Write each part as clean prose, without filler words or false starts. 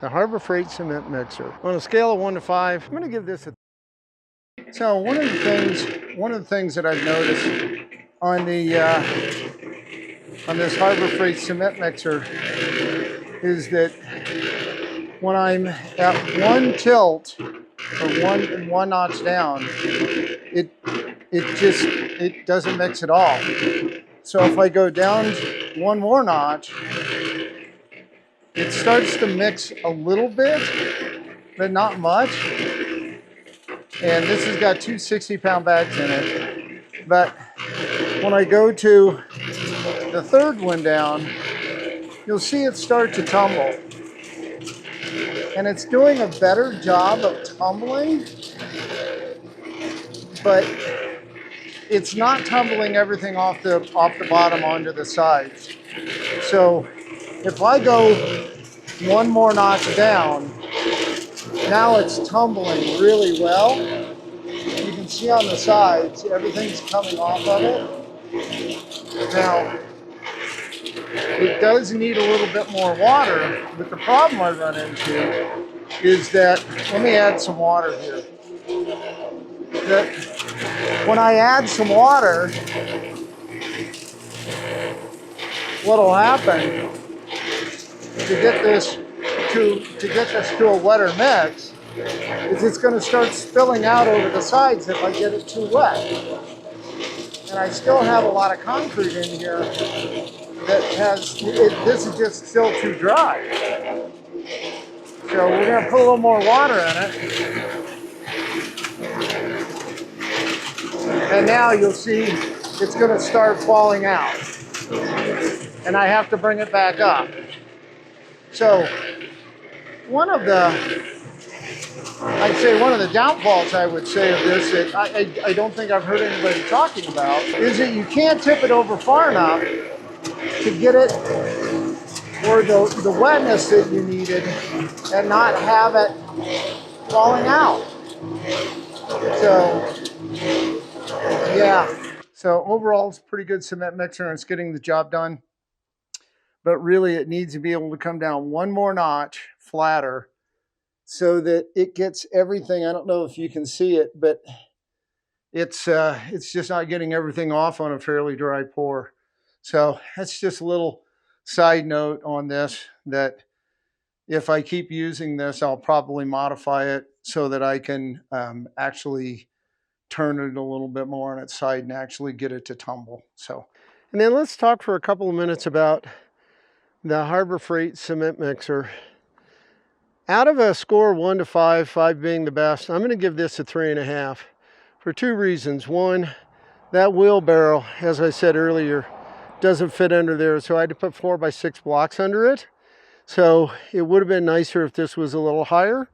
The Harbor Freight cement mixer. On a scale of 1 to 5, I'm going to give this a. So one of the things that I've noticed on this Harbor Freight cement mixer is that when I'm at one tilt or one notch down, it doesn't mix at all. So if I go down one more notch, it starts to mix a little bit, but not much. And this has got two 60-pound bags in it. But when I go to the third one down, you'll see it start to tumble. And it's doing a better job of tumbling, but it's not tumbling everything off the bottom onto the sides. So if I go one more notch down, now it's tumbling really well. You can see on the sides, everything's coming off of it. Now, it does need a little bit more water, but the problem I run into is that, let me add some water here. That when I add some water, what'll happen to get this to a wetter mix is it's going to start spilling out over the sides if I get it too wet. And I still have a lot of concrete in here that this is just still too dry. So we're going to put a little more water in it. And now you'll see it's going to start falling out. And I have to bring it back up. So one of the downfalls I would say of this that I don't think I've heard anybody talking about is that you can't tip it over far enough to get it or the wetness that you needed and not have it falling out. So yeah. So overall it's a pretty good cement mixer and it's getting the job done. But really it needs to be able to come down one more notch flatter so that it gets everything. I don't know if you can see it, but it's just not getting everything off on a fairly dry pour. So that's just a little side note on this, that if I keep using this, I'll probably modify it so that I can actually turn it a little bit more on its side and actually get it to tumble. So, and then let's talk for a couple of minutes about the Harbor Freight cement mixer. Out of a score 1 to 5, 5 being the best, I'm going to give this a 3.5 for two reasons. One, that wheelbarrow, as I said earlier, doesn't fit under there, so I had to put 4x6 blocks under it. So it would have been nicer if this was a little higher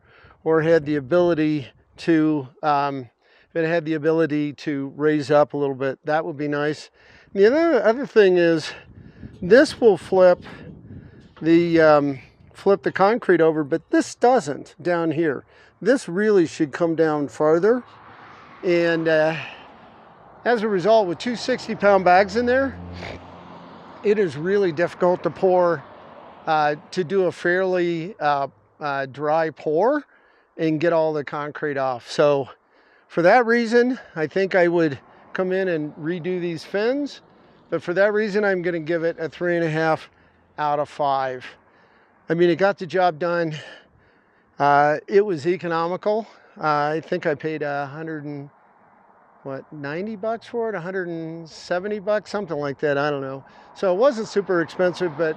or had the ability to, raise up a little bit. That would be nice. And the other thing is, this will flip the concrete over, but this doesn't down here. This really should come down farther. And as a result, with two 60-pound bags in there, it is really difficult to pour, to do a fairly dry pour and get all the concrete off. So for that reason, I think I would come in and redo these fins. But for that reason, I'm going to give it a 3.5 out of 5. I mean, it got the job done. It was economical. I think I paid $90 for it, $170, something like that. I don't know. So it wasn't super expensive, but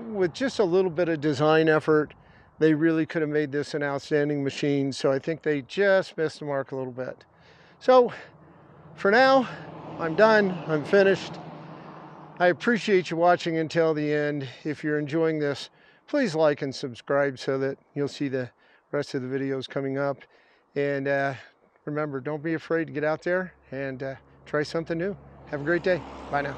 with just a little bit of design effort, they really could have made this an outstanding machine. So I think they just missed the mark a little bit. So for now, I'm done. I'm finished. I appreciate you watching until the end. If you're enjoying this, please like and subscribe so that you'll see the rest of the videos coming up. And remember, don't be afraid to get out there and try something new. Have a great day. Bye now.